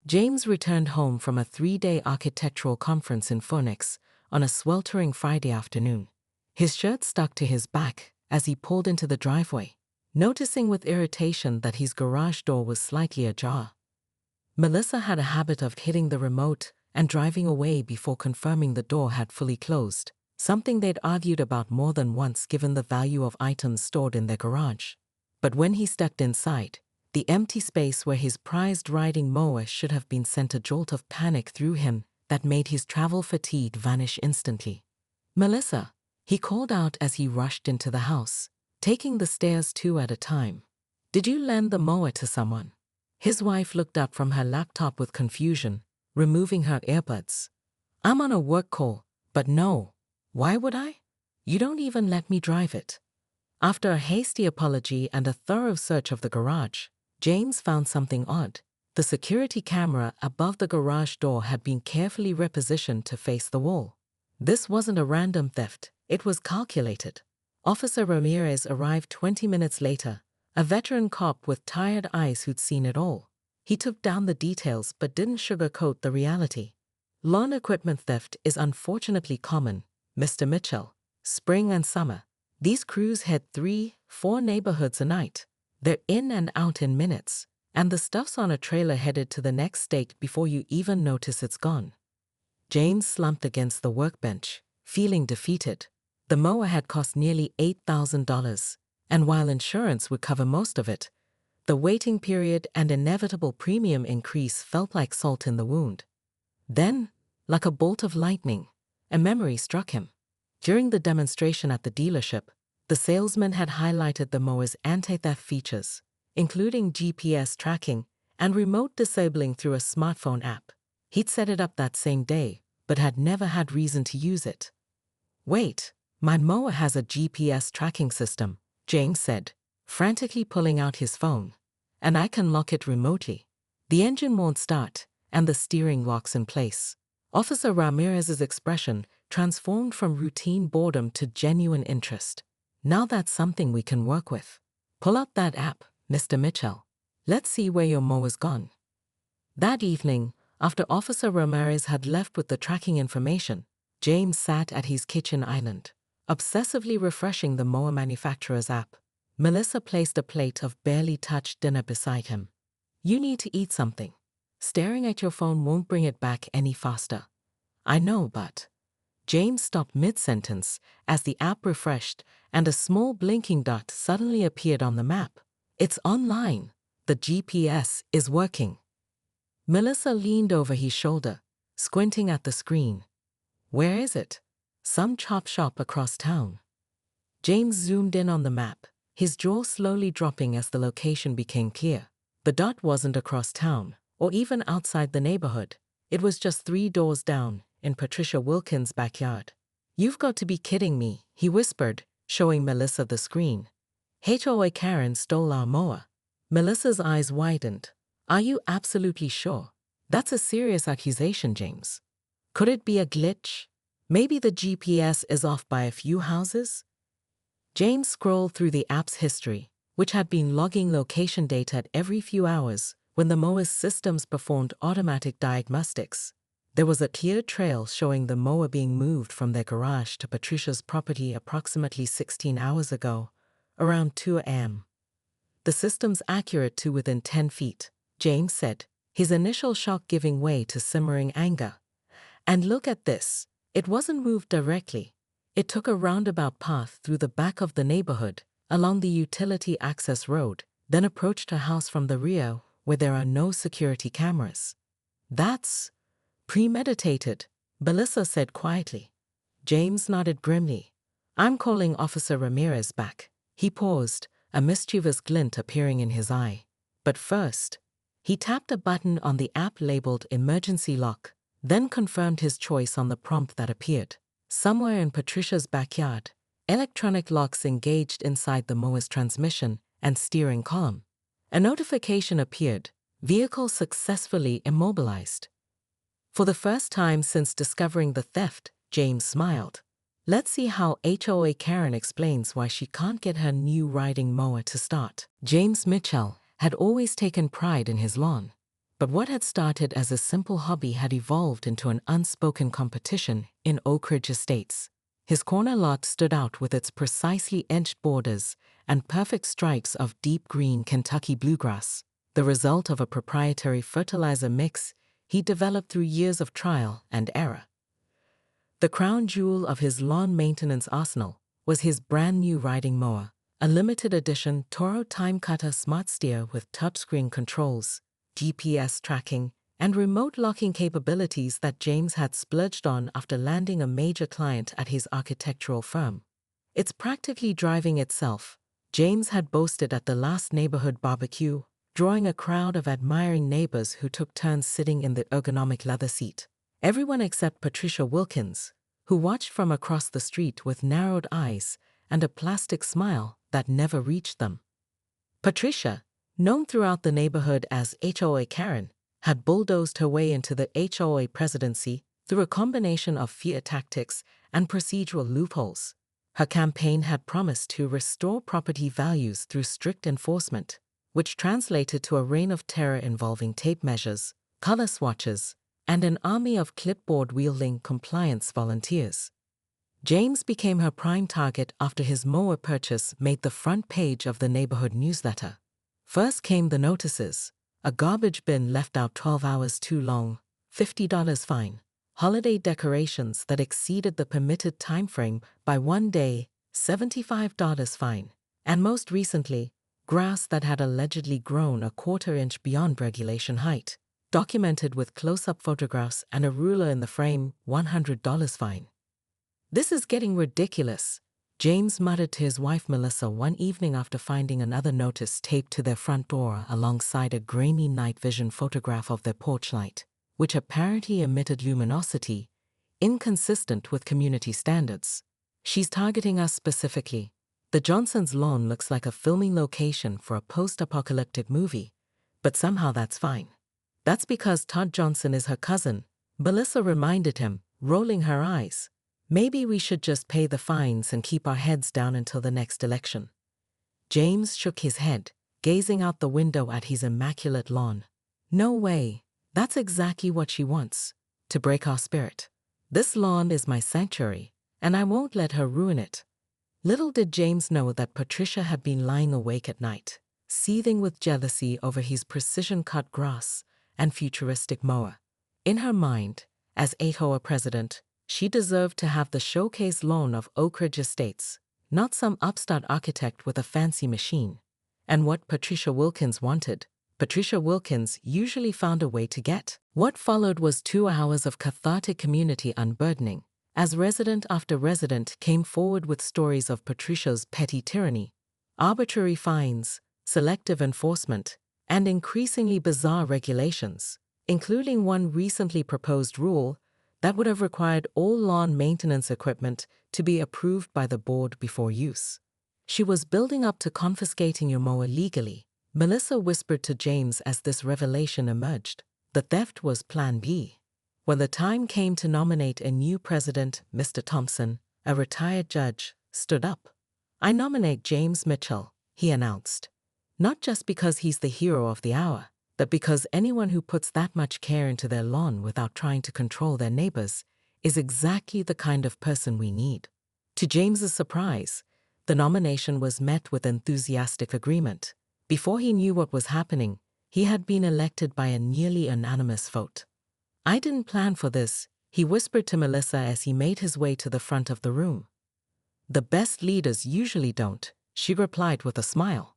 James returned home from a 3-day architectural conference in Phoenix on a sweltering Friday afternoon. His shirt stuck to his back as he pulled into the driveway, noticing with irritation that his garage door was slightly ajar. Melissa had a habit of hitting the remote and driving away before confirming the door had fully closed, something they'd argued about more than once given the value of items stored in their garage. But when he stepped inside, the empty space where his prized riding mower should have been sent a jolt of panic through him that made his travel fatigue vanish instantly. "Melissa," he called out as he rushed into the house, taking the stairs 2 at a time. "Did you lend the mower to someone?" His wife looked up from her laptop with confusion, removing her earbuds. "I'm on a work call, but no. Why would I? You don't even let me drive it." After a hasty apology and a thorough search of the garage, James found something odd. The security camera above the garage door had been carefully repositioned to face the wall. This wasn't a random theft, it was calculated. Officer Ramirez arrived 20 minutes later, a veteran cop with tired eyes who'd seen it all. He took down the details but didn't sugarcoat the reality. "Lawn equipment theft is unfortunately common, Mr. Mitchell. Spring and summer. These crews hit 3-4 neighborhoods a night. They're in and out in minutes, and the stuff's on a trailer headed to the next state before you even notice it's gone." James slumped against the workbench, feeling defeated. The mower had cost nearly $8,000, and while insurance would cover most of it, the waiting period and inevitable premium increase felt like salt in the wound. Then, like a bolt of lightning, a memory struck him. During the demonstration at the dealership, the salesman had highlighted the mower's anti-theft features, including GPS tracking and remote disabling through a smartphone app. He'd set it up that same day, but had never had reason to use it. "Wait, my mower has a GPS tracking system," James said, frantically pulling out his phone. "And I can lock it remotely. The engine won't start, and the steering lock's in place." Officer Ramirez's expression transformed from routine boredom to genuine interest. "Now that's something we can work with. Pull out that app, Mr. Mitchell. Let's see where your mower's gone." That evening, after Officer Ramirez had left with the tracking information, James sat at his kitchen island, obsessively refreshing the mower manufacturer's app. Melissa placed a plate of barely touched dinner beside him. "You need to eat something. Staring at your phone won't bring it back any faster." "I know, but..." James stopped mid-sentence as the app refreshed and a small blinking dot suddenly appeared on the map. "It's online. The GPS is working." Melissa leaned over his shoulder, squinting at the screen. "Where is it?" "Some chop shop across town." James zoomed in on the map, his jaw slowly dropping as the location became clear. The dot wasn't across town, or even outside the neighborhood. It was just 3 doors down, in Patricia Wilkins' backyard. "You've got to be kidding me," he whispered, showing Melissa the screen. "HOA Karen stole our mower." Melissa's eyes widened. "Are you absolutely sure? That's a serious accusation, James. Could it be a glitch? Maybe the GPS is off by a few houses?" James scrolled through the app's history, which had been logging location data at every few hours when the mower's systems performed automatic diagnostics. There was a clear trail showing the mower being moved from their garage to Patricia's property approximately 16 hours ago, around 2 a.m. "The system's accurate to within 10 feet, James said, his initial shock giving way to simmering anger. "And look at this. It wasn't moved directly. It took a roundabout path through the back of the neighborhood, along the utility access road, then approached her house from the rear where there are no security cameras." "That's premeditated," Melissa said quietly. James nodded grimly. "I'm calling Officer Ramirez back." He paused, a mischievous glint appearing in his eye. But first, he tapped a button on the app labeled Emergency Lock, then confirmed his choice on the prompt that appeared. Somewhere in Patricia's backyard, electronic locks engaged inside the mower's transmission and steering column. A notification appeared, "Vehicle successfully immobilized." For the first time since discovering the theft, James smiled. Let's see how HOA Karen explains why she can't get her new riding mower to start. James Mitchell had always taken pride in his lawn. But what had started as a simple hobby had evolved into an unspoken competition in Oak Ridge Estates. His corner lot stood out with its precisely edged borders and perfect stripes of deep green Kentucky bluegrass, the result of a proprietary fertilizer mix he developed through years of trial and error. The crown jewel of his lawn maintenance arsenal was his brand new riding mower, a limited edition Toro Time Cutter Smart Steer with touchscreen controls, GPS tracking, and remote locking capabilities that James had splurged on after landing a major client at his architectural firm. It's practically driving itself, James had boasted at the last neighborhood barbecue, drawing a crowd of admiring neighbors who took turns sitting in the ergonomic leather seat. Everyone except Patricia Wilkins, who watched from across the street with narrowed eyes and a plastic smile that never reached them. Patricia, known throughout the neighborhood as HOA Karen, had bulldozed her way into the HOA presidency through a combination of fear tactics and procedural loopholes. Her campaign had promised to restore property values through strict enforcement, which translated to a reign of terror involving tape measures, color swatches, and an army of clipboard-wielding compliance volunteers. James became her prime target after his mower purchase made the front page of the neighborhood newsletter. First came the notices: a garbage bin left out 12 hours too long, $50 fine; holiday decorations that exceeded the permitted timeframe by 1 day, $75 fine; and most recently, grass that had allegedly grown a quarter-inch beyond regulation height, documented with close-up photographs and a ruler in the frame, $100 fine. "This is getting ridiculous," James muttered to his wife Melissa one evening after finding another notice taped to their front door alongside a grainy night vision photograph of their porch light, which apparently emitted luminosity inconsistent with community standards. "She's targeting us specifically. The Johnsons' lawn looks like a filming location for a post-apocalyptic movie, but somehow that's fine." "That's because Todd Johnson is her cousin," Melissa reminded him, rolling her eyes. "Maybe we should just pay the fines and keep our heads down until the next election." James shook his head, gazing out the window at his immaculate lawn. "No way. That's exactly what she wants, to break our spirit. This lawn is my sanctuary, and I won't let her ruin it." Little did James know that Patricia had been lying awake at night, seething with jealousy over his precision-cut grass and futuristic mower. In her mind, as HOA president, she deserved to have the showcase lawn of Oak Ridge Estates, not some upstart architect with a fancy machine. And what Patricia Wilkins wanted, Patricia Wilkins usually found a way to get. What followed was 2 hours of cathartic community unburdening, as resident after resident came forward with stories of Patricia's petty tyranny, arbitrary fines, selective enforcement, and increasingly bizarre regulations, including one recently proposed rule that would have required all lawn maintenance equipment to be approved by the board before use. "She was building up to confiscating your mower legally," Melissa whispered to James as this revelation emerged. The theft was Plan B. When the time came to nominate a new president, Mr. Thompson, a retired judge, stood up. "I nominate James Mitchell," he announced. "Not just because he's the hero of the hour, but because anyone who puts that much care into their lawn without trying to control their neighbors is exactly the kind of person we need." To James's surprise, the nomination was met with enthusiastic agreement. Before he knew what was happening, he had been elected by a nearly unanimous vote. "I didn't plan for this," he whispered to Melissa as he made his way to the front of the room. "The best leaders usually don't," she replied with a smile.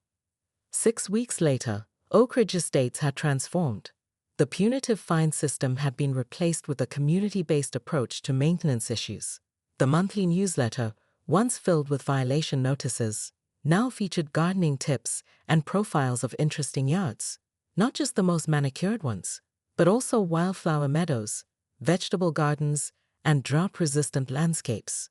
6 weeks later, Oak Ridge Estates had transformed. The punitive fine system had been replaced with a community-based approach to maintenance issues. The monthly newsletter, once filled with violation notices, now featured gardening tips and profiles of interesting yards, not just the most manicured ones, but also wildflower meadows, vegetable gardens, and drought-resistant landscapes.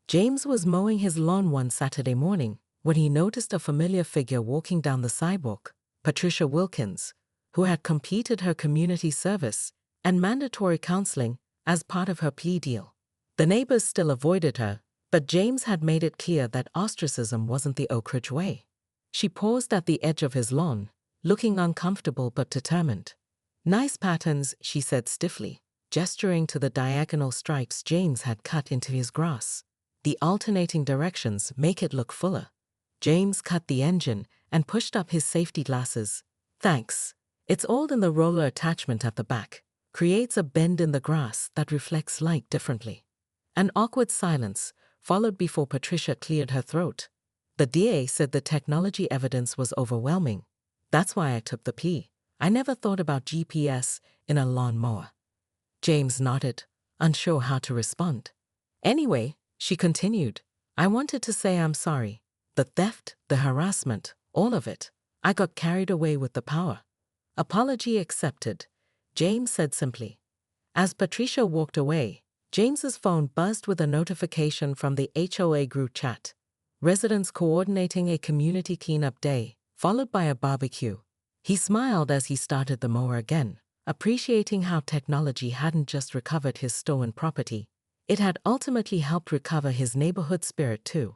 James was mowing his lawn one Saturday morning when he noticed a familiar figure walking down the sidewalk, Patricia Wilkins, who had completed her community service and mandatory counseling as part of her plea deal. The neighbors still avoided her, but James had made it clear that ostracism wasn't the Oak Ridge way. She paused at the edge of his lawn, looking uncomfortable but determined. Nice patterns, she said stiffly, gesturing to the diagonal stripes James had cut into his grass. The alternating directions make it look fuller. James cut the engine and pushed up his safety glasses. Thanks. It's all in the roller attachment at the back. Creates a bend in the grass that reflects light differently. An awkward silence followed before Patricia cleared her throat. The DA said the technology evidence was overwhelming. That's why I took the plea. I never thought about GPS in a lawnmower. James nodded, unsure how to respond. Anyway, she continued, I wanted to say I'm sorry. The theft, the harassment, all of it. I got carried away with the power. Apology accepted, James said simply. As Patricia walked away, James's phone buzzed with a notification from the HOA group chat. Residents coordinating a community cleanup day, followed by a barbecue. He smiled as he started the mower again, appreciating how technology hadn't just recovered his stolen property. It had ultimately helped recover his neighborhood spirit too.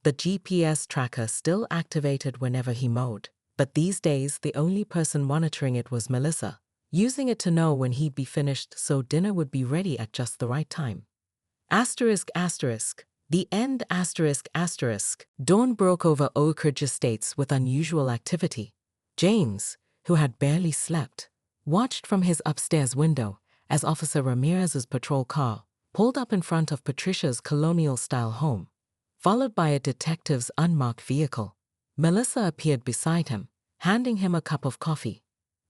The GPS tracker still activated whenever he mowed, but these days the only person monitoring it was Melissa, using it to know when he'd be finished so dinner would be ready at just the right time. Asterisk asterisk. The end asterisk asterisk. Dawn broke over Oak Ridge Estates with unusual activity. James, who had barely slept, watched from his upstairs window as Officer Ramirez's patrol car pulled up in front of Patricia's colonial-style home, followed by a detective's unmarked vehicle. Melissa appeared beside him, handing him a cup of coffee.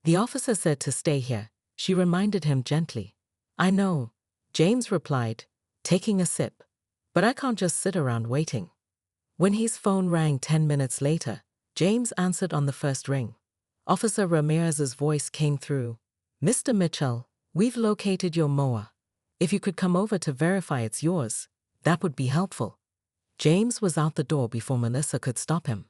The officer said to stay here, she reminded him gently. I know, James replied, taking a sip. But I can't just sit around waiting. When his phone rang 10 minutes later, James answered on the first ring. Officer Ramirez's voice came through. Mr. Mitchell, we've located your mower. If you could come over to verify it's yours, that would be helpful. James was out the door before Melissa could stop him.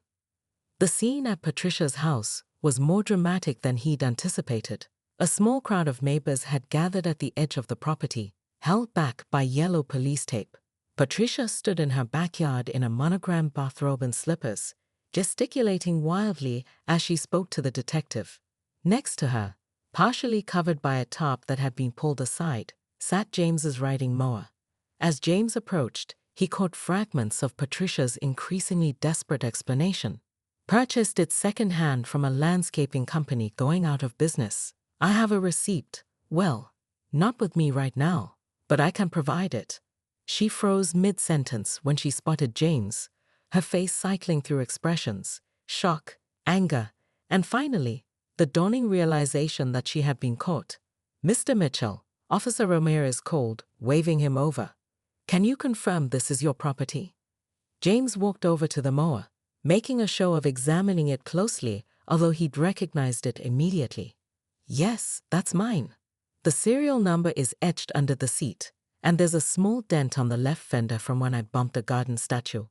The scene at Patricia's house was more dramatic than he'd anticipated. A small crowd of neighbors had gathered at the edge of the property, held back by yellow police tape. Patricia stood in her backyard in a monogrammed bathrobe and slippers, gesticulating wildly as she spoke to the detective. Next to her, partially covered by a tarp that had been pulled aside, sat James's riding mower. As James approached, he caught fragments of Patricia's increasingly desperate explanation. Purchased it secondhand from a landscaping company going out of business. I have a receipt. Well, not with me right now, but I can provide it. She froze mid-sentence when she spotted James, her face cycling through expressions, shock, anger, and finally, the dawning realization that she had been caught. Mr. Mitchell, Officer Ramirez called, waving him over. Can you confirm this is your property? James walked over to the mower, making a show of examining it closely, although he'd recognized it immediately. Yes, that's mine. The serial number is etched under the seat, and there's a small dent on the left fender from when I bumped a garden statue.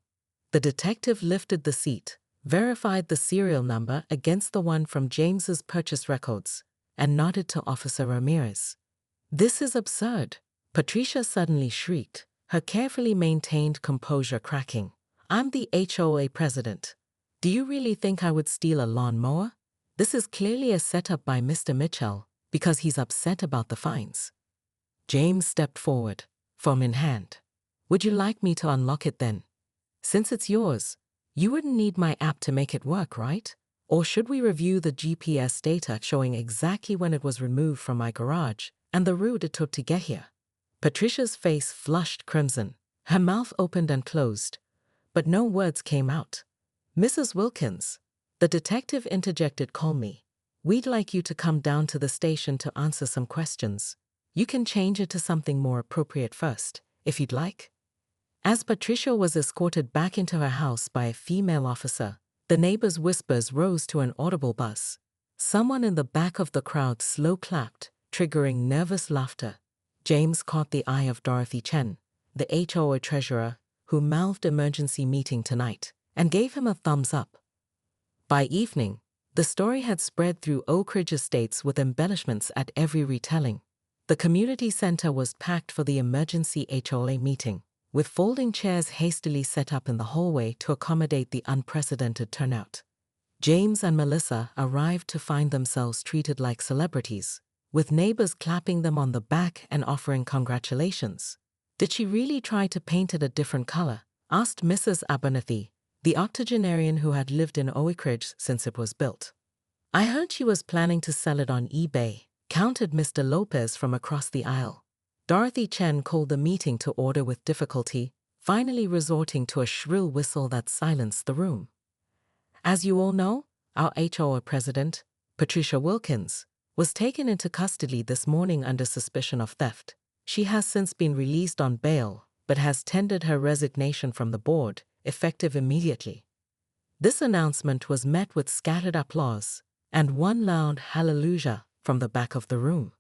The detective lifted the seat, verified the serial number against the one from James's purchase records, and nodded to Officer Ramirez. This is absurd, Patricia suddenly shrieked, her carefully maintained composure cracking. I'm the HOA president. Do you really think I would steal a lawnmower? This is clearly a setup by Mr. Mitchell, because he's upset about the fines. James stepped forward, phone in hand. Would you like me to unlock it then? Since it's yours, you wouldn't need my app to make it work, right? Or should we review the GPS data showing exactly when it was removed from my garage and the route it took to get here? Patricia's face flushed crimson. Her mouth opened and closed, but no words came out. Mrs. Wilkins, the detective interjected calmly. We'd like you to come down to the station to answer some questions. You can change it to something more appropriate first, if you'd like. As Patricia was escorted back into her house by a female officer, the neighbors' whispers rose to an audible buzz. Someone in the back of the crowd slow clapped, triggering nervous laughter. James caught the eye of Dorothy Chen, the HOA treasurer, who mouthed emergency meeting tonight, and gave him a thumbs up. By evening, the story had spread through Oak Ridge Estates with embellishments at every retelling. The community center was packed for the emergency HOA meeting, with folding chairs hastily set up in the hallway to accommodate the unprecedented turnout. James and Melissa arrived to find themselves treated like celebrities. with neighbors clapping them on the back and offering congratulations. Did she really try to paint it a different color? Asked Mrs. Abernathy, the octogenarian who had lived in Oakridge since it was built. I heard she was planning to sell it on eBay, countered Mr. Lopez from across the aisle. Dorothy Chen called the meeting to order with difficulty, finally resorting to a shrill whistle that silenced the room. As you all know, our HOA president, Patricia Wilkins, was taken into custody this morning under suspicion of theft. She has since been released on bail, but has tendered her resignation from the board, effective immediately. This announcement was met with scattered applause and one loud hallelujah from the back of the room.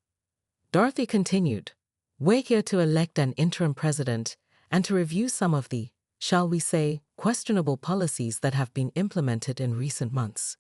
Dorothy continued, "We're here to elect an interim president and to review some of the, shall we say, questionable policies that have been implemented in recent months.